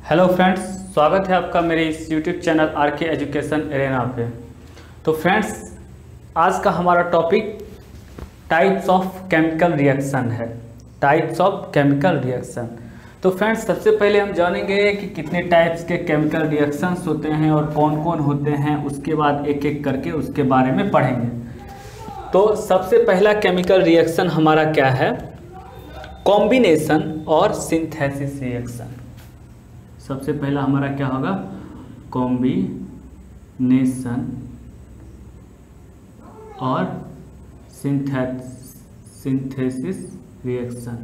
Hello friends, स्वागत है आपका मेरे इस YouTube channel RK education arena पे। तो फ्रेंड्स, आज का हमारा topic types of chemical reaction है। Types of chemical reaction. तो फ्रेंड्स, सबसे पहले हम जानेंगे कि कितने टाइप्स के केमिकल रिएक्शंस होते हैं और कौन कौन होते हैं। उसके बाद एक एक करके उसके बारे में पढ़ेंगे। तो सबसे पहला केमिकल रिएक्शन हमारा क्या है? कॉम्बिनेशन और सिंथेसिस रिएक्शन। सबसे पहला हमारा क्या होगा? कॉम्बिनेशन और सिंथेसिस रिएक्शन।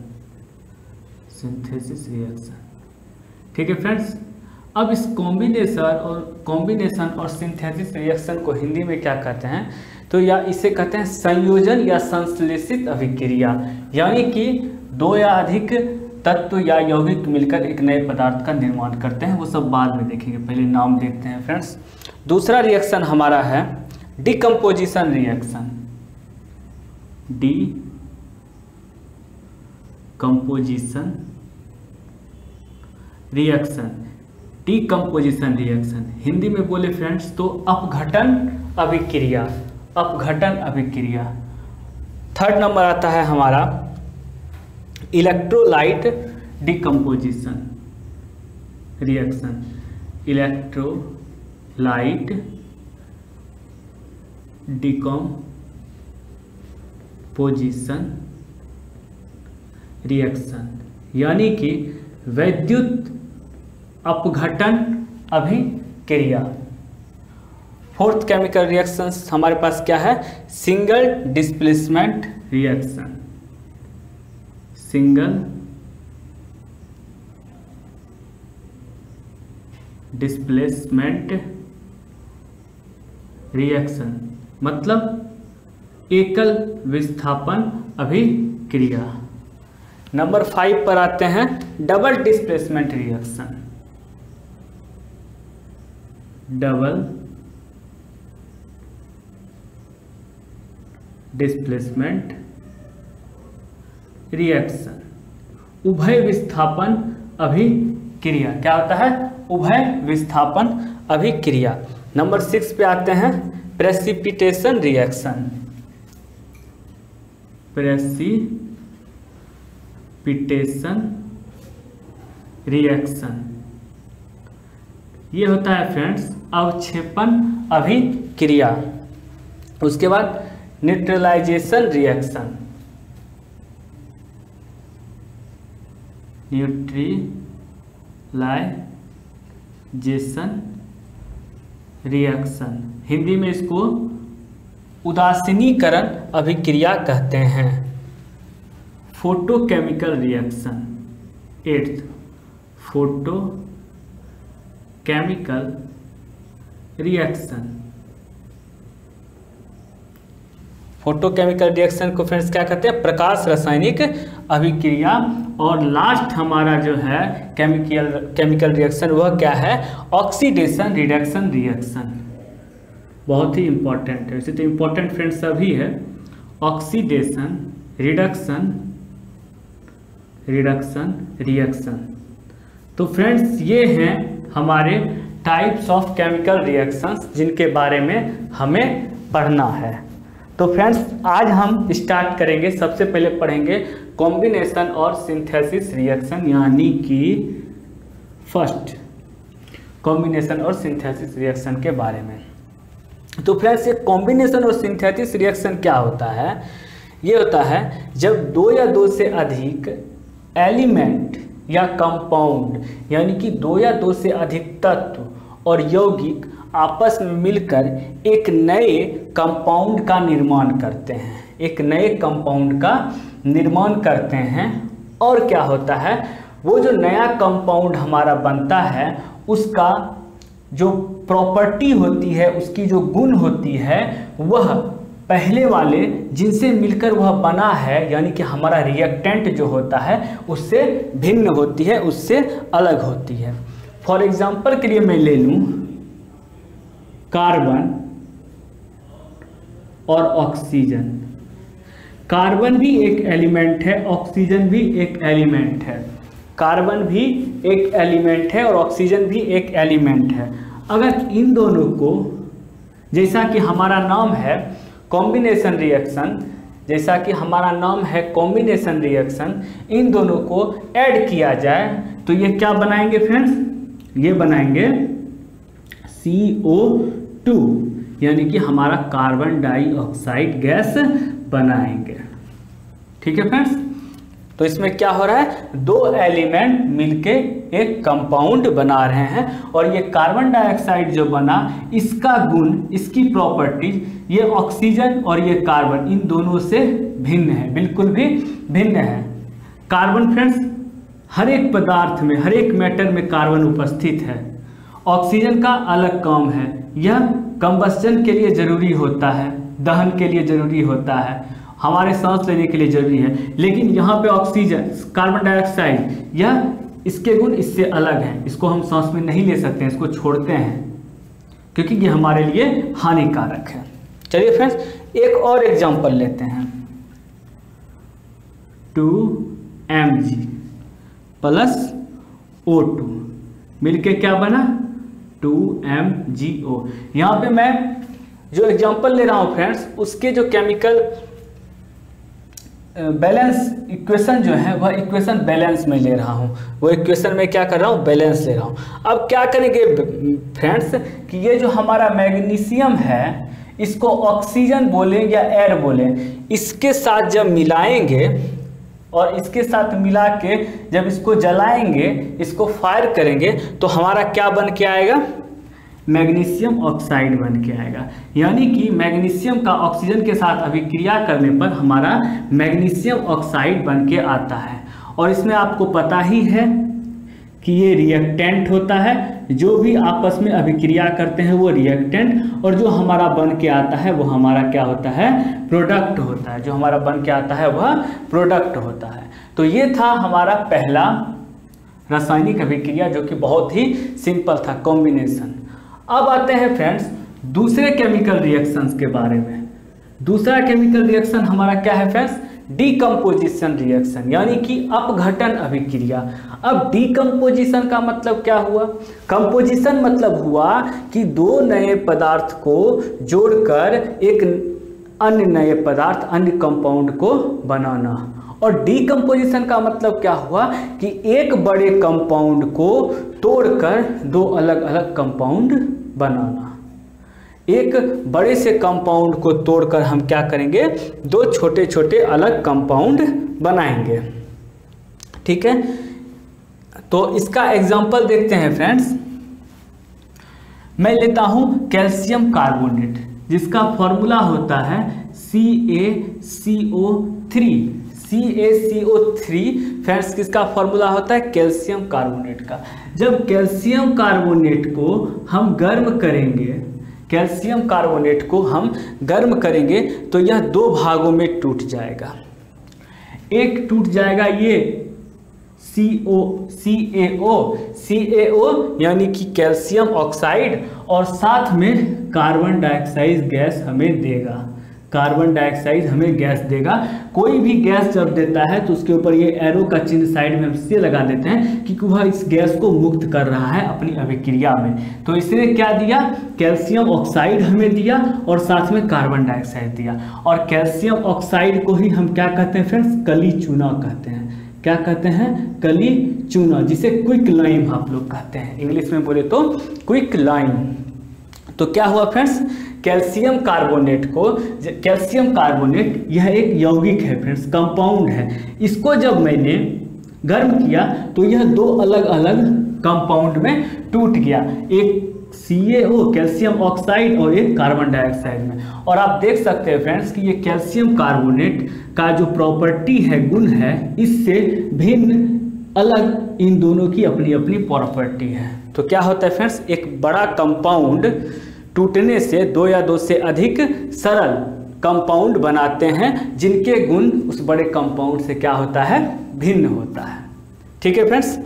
ठीक है फ्रेंड्स, अब इस कॉम्बिनेशन और सिंथेसिस रिएक्शन को हिंदी में क्या कहते हैं? तो या इसे कहते हैं संयोजन या संश्लेषित अभिक्रिया, यानी कि दो या अधिक तत्व या यौगिक मिलकर एक नए पदार्थ का निर्माण करते हैं। वो सब बाद में देखेंगे, पहले नाम देखते हैं फ्रेंड्स। दूसरा रिएक्शन हमारा है decomposition reaction. Decomposition reaction Hindi में बोले फ्रेंड्स तो अपघटन अभिक्रिया। थर्ड नंबर आता है हमारा electrolyte decomposition reaction. Electrolyte decomposition reaction, यानी कि वैद्युत अपघटन अभिक्रिया। फोर्थ केमिकल रिएक्शंस हमारे पास क्या है? Single displacement reaction. Single displacement reaction मतलब एकल विस्थापन अभिक्रिया। नंबर 5 पर आते हैं double displacement reaction. Double displacement reaction, उभय विस्थापन अभिक्रिया। क्या होता है? उभय विस्थापन अभिक्रिया। नंबर 6 पे आते हैं प्रेसिपिटेशन रिएक्शन। ये होता है फ्रेंड्स अवक्षेपण अभिक्रिया। उसके बाद न्यूट्रलाइजेशन रिएक्शन। हिंदी में इसको उदासीनीकरण अभिक्रिया कहते हैं। Photochemical reaction. 8th photochemical reaction. Photochemical reaction को फ्रेंड्स क्या कहते हैं? प्रकाश रासायनिक अभिक्रिया। और लास्ट हमारा जो है केमिकल रिएक्शन वह क्या है? Oxidation reduction reaction. बहुत ही इंपॉर्टेंट है। वैसे तो इंपॉर्टेंट फ्रेंड्स सभी है। Oxidation reduction reaction. तो फ्रेंड्स, ये हैं हमारे टाइप्स ऑफ केमिकल रिएक्शंस जिनके बारे में हमें पढ़ना है। तो फ्रेंड्स, आज हम स्टार्ट करेंगे। सबसे पहले पढ़ेंगे कॉम्बिनेशन और सिंथेसिस रिएक्शन, यानी कि फर्स्ट कॉम्बिनेशन और सिंथेसिस रिएक्शन के बारे में। तो फ्रेंड्स, ये कॉम्बिनेशन और सिंथेसिस रिएक्शन क्या होता है? ये होता है जब दो या दो से अधिक एलिमेंट या कंपाउंड, यानी कि दो या दो से अधिक तत्व और यौगिक आपस में मिलकर एक नए कंपाउंड का निर्माण करते हैं। और क्या होता है? वो जो नया कंपाउंड हमारा बनता है उसका जो प्रॉपर्टी होती है, उसकी जो गुण होती है, वह पहले वाले जिनसे मिलकर वह बना है, यानी कि हमारा रिएक्टेंट जो होता है उससे भिन्न होती है, उससे अलग होती है। फॉर एग्जाम्पल के लिए मैं ले लूँ कार्बन और ऑक्सीजन। कार्बन भी एक एलिमेंट है, ऑक्सीजन भी एक एलिमेंट है। कार्बन भी एक एलिमेंट है और ऑक्सीजन भी एक एलिमेंट है। अगर इन दोनों को, जैसा कि हमारा नाम है कॉम्बिनेशन रिएक्शन, जैसा कि हमारा नाम है कॉम्बिनेशन रिएक्शन, इन दोनों को ऐड किया जाए तो ये क्या बनाएंगे फ्रेंड्स? ये बनाएंगे CO2, यानी कि हमारा कार्बन डाइऑक्साइड गैस बनाएंगे। ठीक है फ्रेंड्स, तो इसमें क्या हो रहा है, दो एलिमेंट मिलके एक कंपाउंड बना रहे हैं और ये कार्बन डाइऑक्साइड जो बना, इसका गुण, इसकी प्रॉपर्टीज, ये ऑक्सीजन और ये कार्बन इन दोनों से भिन्न है, बिल्कुल भी भिन्न है। कार्बन फ्रेंड्स हर एक पदार्थ में, हर एक मैटर में कार्बन उपस्थित है। ऑक्सीजन का अलग काम है, यह कंबस्चन के लिए जरूरी होता है, दहन के लिए जरूरी होता है, हमारे सांस लेने के लिए जरूरी है। लेकिन यहाँ पे ऑक्सीजन, कार्बन डाइऑक्साइड, यह इसके गुण इससे अलग हैं, इसको हम सांस में नहीं ले सकते हैं, इसको छोड़ते हैं क्योंकि ये हमारे लिए हानिकारक है। चलिए फ्रेंड्स एक और एग्जांपल लेते हैं। 2Mg प्लस O2 मिलके क्या बना, 2MgO। यहाँ पे मैं जो एग्जांपल ले रहा हूँ फ्रेंड्स, उसके जो केमिकल बैलेंस इक्वेशन जो है वह इक्वेशन बैलेंस में ले रहा हूँ, वो इक्वेशन में क्या कर रहा हूँ, बैलेंस ले रहा हूँ। अब क्या करेंगे फ्रेंड्स कि ये जो हमारा मैग्नीशियम है, इसको ऑक्सीजन बोलें या एयर बोलें, इसके साथ जब मिलाएंगे और इसके साथ मिला के जब इसको जलाएंगे, इसको फायर करेंगे, तो हमारा क्या बन के आएगा, मैग्नीशियम ऑक्साइड बन के आएगा। यानी कि मैग्नीशियम का ऑक्सीजन के साथ अभिक्रिया करने पर हमारा मैग्नीशियम ऑक्साइड बन के आता है। और इसमें आपको पता ही है कि ये रिएक्टेंट होता है, जो भी आपस में अभिक्रिया करते हैं वो रिएक्टेंट, और जो हमारा बन के आता है वो हमारा क्या होता है, प्रोडक्ट होता है। जो हमारा बन के आता है वह प्रोडक्ट होता है। तो ये था हमारा पहला रासायनिक अभिक्रिया, जो कि बहुत ही सिंपल था, कॉम्बिनेशन। अब आते हैं फ्रेंड्स दूसरे केमिकल रिएक्शंस के बारे में। दूसरा केमिकल रिएक्शन हमारा क्या है फ्रेंड्स, डीकम्पोजिशन रिएक्शन, यानी कि अपघटन अभिक्रिया। अब डीकम्पोजिशन का मतलब क्या हुआ, कंपोजिशन मतलब हुआ कि दो नए पदार्थ को जोड़कर एक अन्य नए पदार्थ, अन्य कंपाउंड को बनाना। और डीकम्पोजिशन का मतलब क्या हुआ कि एक बड़े कंपाउंड को तोड़कर दो अलग अलग कंपाउंड बनाना। एक बड़े से कंपाउंड को तोड़कर हम क्या करेंगे, दो छोटे छोटे अलग कंपाउंड बनाएंगे। ठीक है, तो इसका एग्जांपल देखते हैं फ्रेंड्स। मैं लेता हूं कैल्शियम कार्बोनेट, जिसका फॉर्मूला होता है CaCO3। CaCO3 फ्रेंड्स किसका फॉर्मूला होता है, कैल्शियम कार्बोनेट का। जब कैल्शियम कार्बोनेट को हम गर्म करेंगे, कैल्शियम कार्बोनेट को हम गर्म करेंगे तो यह दो भागों में टूट जाएगा। एक टूट जाएगा ये CaO यानी कि कैल्शियम ऑक्साइड, और साथ में कार्बन डाइऑक्साइड गैस हमें देगा। कार्बन डाइऑक्साइड हमें गैस देगा। कोई भी गैस जब देता है तो उसके ऊपर ये एरो का चिन्ह साइड में हम इसलिए लगा देते हैं कि वह इस गैस को मुक्त कर रहा है अपनी अभिक्रिया में। तो इसने क्या दिया, कैल्शियम ऑक्साइड हमें दिया और साथ में कार्बन डाइऑक्साइड दिया। और कैल्शियम ऑक्साइड को ही हम क्या कहते हैं फ्रेंड्स, कली चूना कहते हैं। क्या कहते हैं, कली चूना, जिसे क्विक लाइम आप लोग कहते हैं, इंग्लिश में बोले तो क्विक लाइम। तो क्या हुआ फ्रेंड्स, कैल्शियम कार्बोनेट को, कैल्शियम कार्बोनेट यह एक यौगिक है फ्रेंड्स, कंपाउंड है। इसको जब मैंने गर्म किया तो यह दो अलग अलग कंपाउंड में टूट गया, एक CaO कैल्शियम ऑक्साइड और एक कार्बन डाइऑक्साइड में। और आप देख सकते हैं फ्रेंड्स कि ये कैल्शियम कार्बोनेट का जो प्रॉपर्टी है, गुण है, इससे भिन्न अलग इन दोनों की अपनी अपनी प्रॉपर्टी है। तो क्या होता है फ्रेंड्स, एक बड़ा कंपाउंड टूटने से दो या दो से अधिक सरल कंपाउंड बनाते हैं, जिनके गुण उस बड़े कंपाउंड से क्या होता है, भिन्न होता है। ठीक है फ्रेंड्स,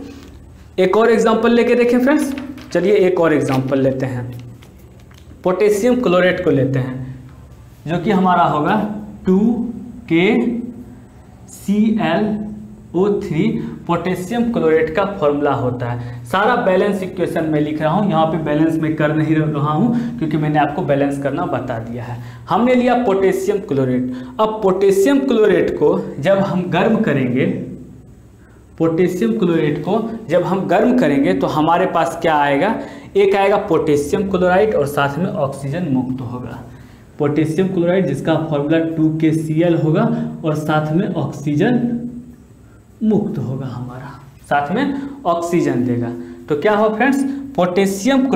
एक और एग्जांपल लेके देखें फ्रेंड्स। चलिए एक और एग्जांपल लेते हैं, पोटेशियम क्लोरेट को लेते हैं, जो कि हमारा होगा 2KClO3 पोटेशियम क्लोरेट का फॉर्मूला होता है। सारा बैलेंस इक्वेशन में लिख रहा हूँ, यहाँ पे बैलेंस में कर नहीं रहा हूँ क्योंकि मैंने आपको बैलेंस करना बता दिया है। हमने लिया पोटेशियम क्लोरेट। अब पोटेशियम क्लोरेट को जब हम गर्म करेंगे, पोटेशियम क्लोरेट को जब हम गर्म करेंगे तो हमारे पास क्या आएगा, एक आएगा पोटेशियम क्लोराइड और साथ में ऑक्सीजन मुक्त होगा। पोटेशियम क्लोराइड जिसका फॉर्मूला 2KCl होगा और साथ में ऑक्सीजन मुक्त होगा, हमारा साथ में ऑक्सीजन देगा। तो क्या हो फ्रेंड्स, पोटेशियम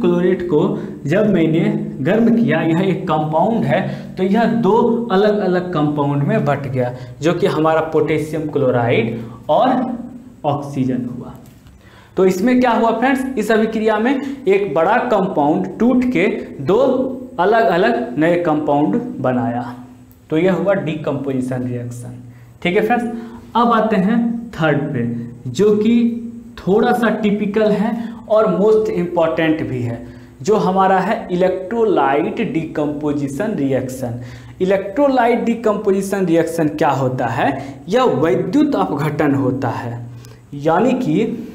क्लोरेट को जब मैंने गर्म किया, यह एक कंपाउंड है तो यह दो अलग अलग कंपाउंड में बट गया, जो कि हमारा पोटेशियम क्लोराइड और ऑक्सीजन हुआ। तो इसमें क्या हुआ फ्रेंड्स, इस अभिक्रिया में एक बड़ा कंपाउंड टूट के दो अलग अलग नए कंपाउंड बनाया, तो यह हुआ डीकम्पोजिशन रिएक्शन। ठीक है फ्रेंड्स, अब आते हैं थर्ड पे, जो कि थोड़ा सा टिपिकल है और मोस्ट इम्पॉर्टेंट भी है, जो हमारा है electrolyte decomposition reaction. Electrolyte decomposition reaction क्या होता है, यह वैद्युत अपघटन होता है। यानी कि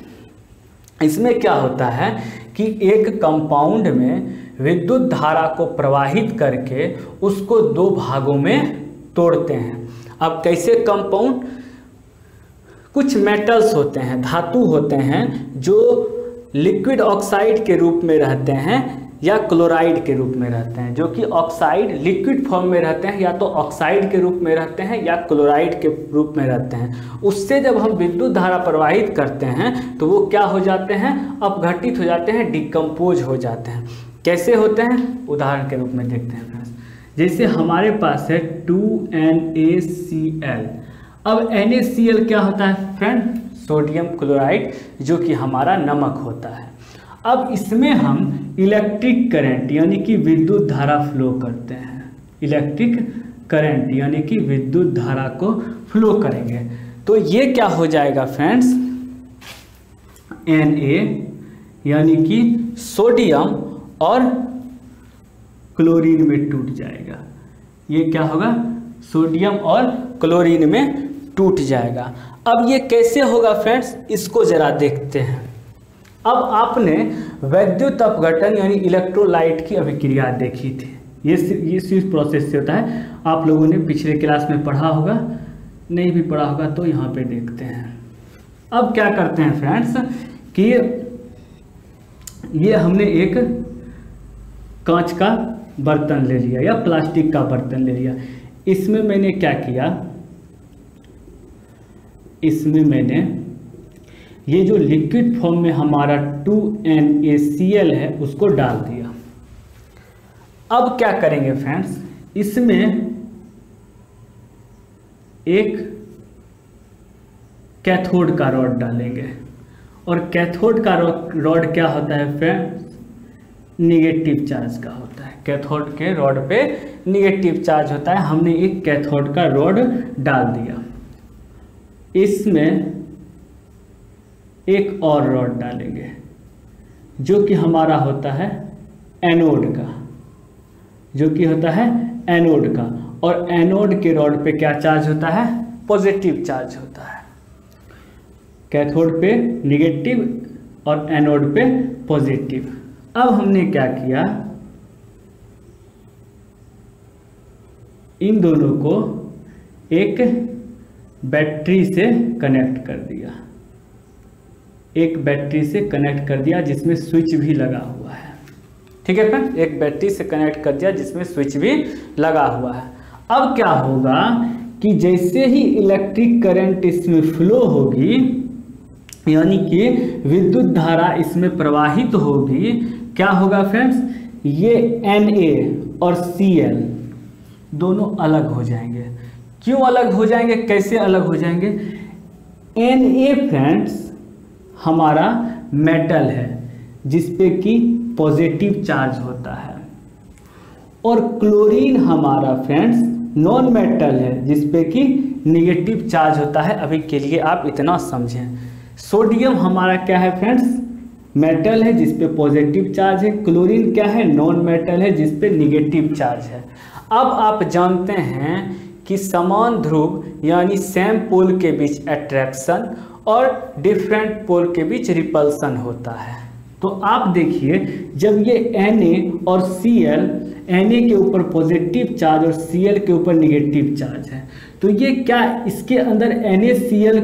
इसमें क्या होता है कि एक कंपाउंड में विद्युत धारा को प्रवाहित करके उसको दो भागों में तोड़ते हैं। अब कैसे कंपाउंड, कुछ मेटल्स होते हैं, धातु होते हैं जो लिक्विड ऑक्साइड के रूप में रहते हैं या क्लोराइड के रूप में रहते हैं, जो कि ऑक्साइड लिक्विड फॉर्म में रहते हैं, या तो ऑक्साइड के रूप में रहते हैं या क्लोराइड के रूप में रहते हैं। उससे जब हम विद्युत धारा प्रवाहित करते हैं तो वो क्या हो जाते हैं, अपघटित हो जाते हैं, डिकम्पोज हो जाते हैं। कैसे होते हैं, उदाहरण के रूप में देखते हैं फ्रेंड्स। जैसे हमारे पास है 2NaCl। अब NaCl क्या होता है फ्रेंड, सोडियम क्लोराइड, जो कि हमारा नमक होता है। अब इसमें हम इलेक्ट्रिक करंट यानी कि विद्युत धारा फ्लो करते हैं, इलेक्ट्रिक करंट यानी कि विद्युत धारा को फ्लो करेंगे, तो ये क्या हो जाएगा फ्रेंड्स, Na यानी कि सोडियम और क्लोरीन में टूट जाएगा। ये क्या होगा, सोडियम और क्लोरीन में टूट जाएगा। अब ये कैसे होगा फ्रेंड्स, इसको जरा देखते हैं। अब आपने वैद्युत अपघटन यानी इलेक्ट्रोलाइट की अभिक्रिया देखी थी, ये इस प्रोसेस से होता है। आप लोगों ने पिछले क्लास में पढ़ा होगा, नहीं भी पढ़ा होगा तो यहाँ पे देखते हैं। अब क्या करते हैं फ्रेंड्स कि ये हमने एक कांच का बर्तन ले लिया या प्लास्टिक का बर्तन ले लिया। इसमें मैंने क्या किया, इसमें मैंने ये जो लिक्विड फॉर्म में हमारा 2NaCl है उसको डाल दिया। अब क्या करेंगे फ्रेंड्स, इसमें एक कैथोड का रॉड डालेंगे, और कैथोड का रॉड क्या होता है फ्रेंड्स, निगेटिव चार्ज का होता है। कैथोड के रॉड पे निगेटिव चार्ज होता है। हमने एक कैथोड का रॉड डाल दिया, इसमें एक और रॉड डालेंगे जो कि हमारा होता है एनोड का, जो कि होता है एनोड का, और एनोड के रॉड पे क्या चार्ज होता है, पॉजिटिव चार्ज होता है। कैथोड पे निगेटिव और एनोड पे पॉजिटिव। अब हमने क्या किया, इन दोनों को एक बैटरी से कनेक्ट कर दिया, एक बैटरी से कनेक्ट कर दिया जिसमें स्विच भी लगा हुआ है। ठीक है फ्रेंड, एक बैटरी से कनेक्ट कर दिया जिसमें स्विच भी लगा हुआ है। अब क्या होगा कि जैसे ही इलेक्ट्रिक करंट इसमें फ्लो होगी, यानी कि विद्युत धारा इसमें प्रवाहित होगी, क्या होगा फ्रेंड्स, ये Na और Cl दोनों अलग हो जाएंगे। क्यों अलग हो जाएंगे, कैसे अलग हो जाएंगे, Na फ्रेंड्स हमारा मेटल है जिसपे कि पॉजिटिव चार्ज होता है, और क्लोरीन हमारा फ्रेंड्स नॉन मेटल है जिसपे कि निगेटिव चार्ज होता है। अभी के लिए आप इतना समझें। सोडियम हमारा क्या है फ्रेंड्स, मेटल है जिसपे पॉजिटिव चार्ज है। क्लोरीन क्या है, नॉन मेटल है जिसपे निगेटिव चार्ज है। अब आप जानते हैं कि समान ध्रुव यानी सेम पोल के बीच अट्रैक्शन और डिफरेंट पोल के बीच रिपल्सन होता है। तो आप देखिए, जब ये Na और Cl, Na के ऊपर पॉजिटिव चार्ज और Cl के ऊपर निगेटिव चार्ज है, तो ये क्या इसके अंदर NaCl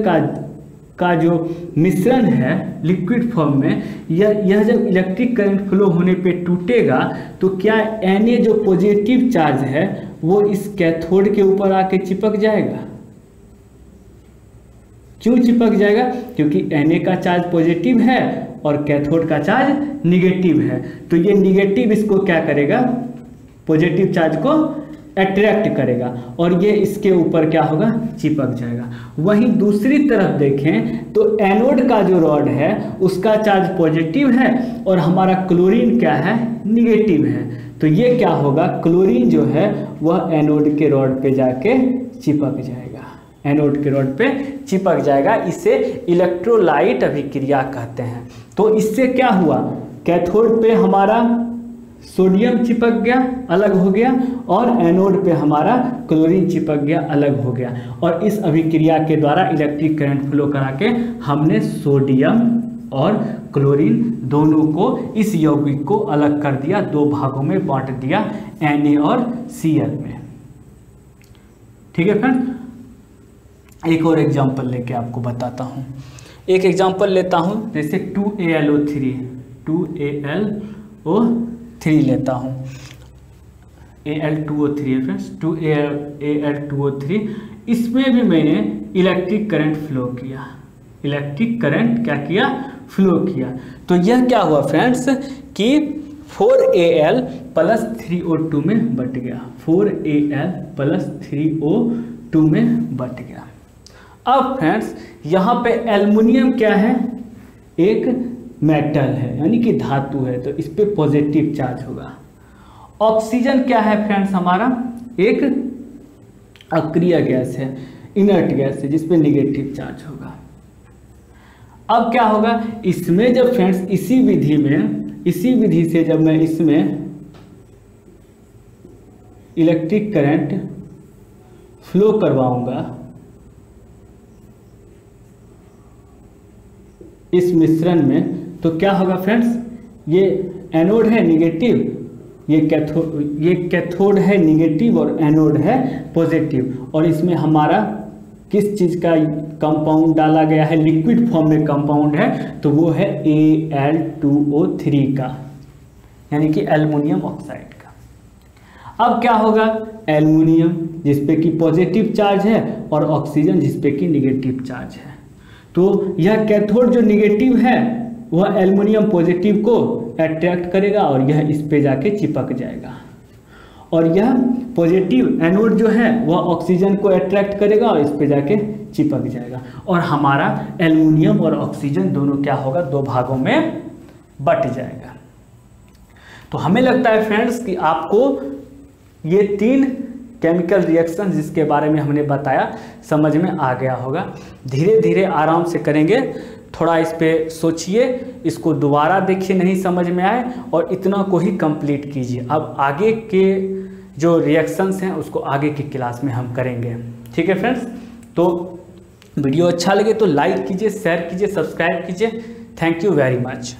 का जो मिश्रण है लिक्विड फॉर्म में, यह जब इलेक्ट्रिक करंट फ्लो होने पे टूटेगा तो क्या Na जो पॉजिटिव चार्ज है वो इस कैथोड के ऊपर आके चिपक जाएगा? क्यों चिपक जाएगा? क्योंकि Na का चार्ज पॉजिटिव है और कैथोड का चार्ज निगेटिव है, तो ये निगेटिव इसको क्या करेगा, पॉजिटिव चार्ज को अट्रैक्ट करेगा और ये इसके ऊपर क्या होगा, चिपक जाएगा। वहीं दूसरी तरफ देखें तो एनोड का जो रॉड है उसका चार्ज पॉजिटिव है और हमारा क्लोरीन क्या है, निगेटिव है, तो ये क्या होगा, क्लोरीन जो है वह एनोड के रॉड पे जाके चिपक जाएगा, एनोड के रॉड पे चिपक जाएगा। इसे इलेक्ट्रोलाइट अभिक्रिया कहते हैं। तो इससे क्या हुआ, कैथोड पे हमारा सोडियम चिपक गया, अलग हो गया, और एनोड पे हमारा क्लोरीन चिपक गया, अलग हो गया, और इस अभिक्रिया के द्वारा इलेक्ट्रिक करंट फ्लो करा के हमने सोडियम और क्लोरीन दोनों को, इस यौगिक को अलग कर दिया, दो भागों में बांट दिया, Na और Cl में। ठीक है फ्रेंड, एक और एग्जांपल लेके आपको बताता हूँ। एक एग्जांपल लेता हूँ, जैसे 2AlO3 लेता हूँ, Al2O3 है फ्रेंड्स, 2Al2O3, इसमें भी मैंने इलेक्ट्रिक करंट फ्लो किया, इलेक्ट्रिक करंट क्या किया, फ्लो किया। तो यह क्या हुआ फ्रेंड्स कि 4Al + 3O2 में बट गया, 4Al + 3O2 में बट गया। अब फ्रेंड्स यहाँ पे एल्युमिनियम क्या है, एक मेटल है यानी कि धातु है, तो इस पे पॉजिटिव चार्ज होगा। ऑक्सीजन क्या है फ्रेंड्स, हमारा एक अक्रिय गैस है, इनर्ट गैस है, जिस पे निगेटिव चार्ज होगा। अब क्या होगा, इसमें जब फ्रेंड्स इसी विधि से जब मैं इसमें इलेक्ट्रिक करंट फ्लो करवाऊंगा इस मिश्रण में, तो क्या होगा फ्रेंड्स, ये एनोड है निगेटिव, ये कैथोड है निगेटिव और एनोड है पॉजिटिव, और इसमें हमारा किस चीज़ का कंपाउंड डाला गया है, लिक्विड फॉर्म में कंपाउंड है, तो वो है Al2O3 का, यानी कि एल्युमिनियम ऑक्साइड का। अब क्या होगा, एल्युमिनियम जिसपे कि पॉजिटिव चार्ज है और ऑक्सीजन जिसपे कि निगेटिव चार्ज है, तो यह कैथोड जो निगेटिव है वह एल्युमिनियम पॉजिटिव को अट्रैक्ट करेगा और यह इस पे जाके चिपक जाएगा, और यह पॉजिटिव एनोड जो है वह ऑक्सीजन को अट्रैक्ट करेगा और इस पे जाके चिपक जाएगा, और हमारा एल्युमिनियम और ऑक्सीजन दोनों क्या होगा, दो भागों में बट जाएगा। तो हमें लगता है फ्रेंड्स कि आपको ये 3 केमिकल रिएक्शन जिसके बारे में हमने बताया समझ में आ गया होगा। धीरे धीरे आराम से करेंगे, थोड़ा इस पे सोचिए, इसको दोबारा देखिए नहीं समझ में आए, और इतना को ही कंप्लीट कीजिए। अब आगे के जो रिएक्शंस हैं उसको आगे की क्लास में हम करेंगे। ठीक है फ्रेंड्स, तो वीडियो अच्छा लगे तो लाइक कीजिए, शेयर कीजिए, सब्सक्राइब कीजिए। Thank you very much.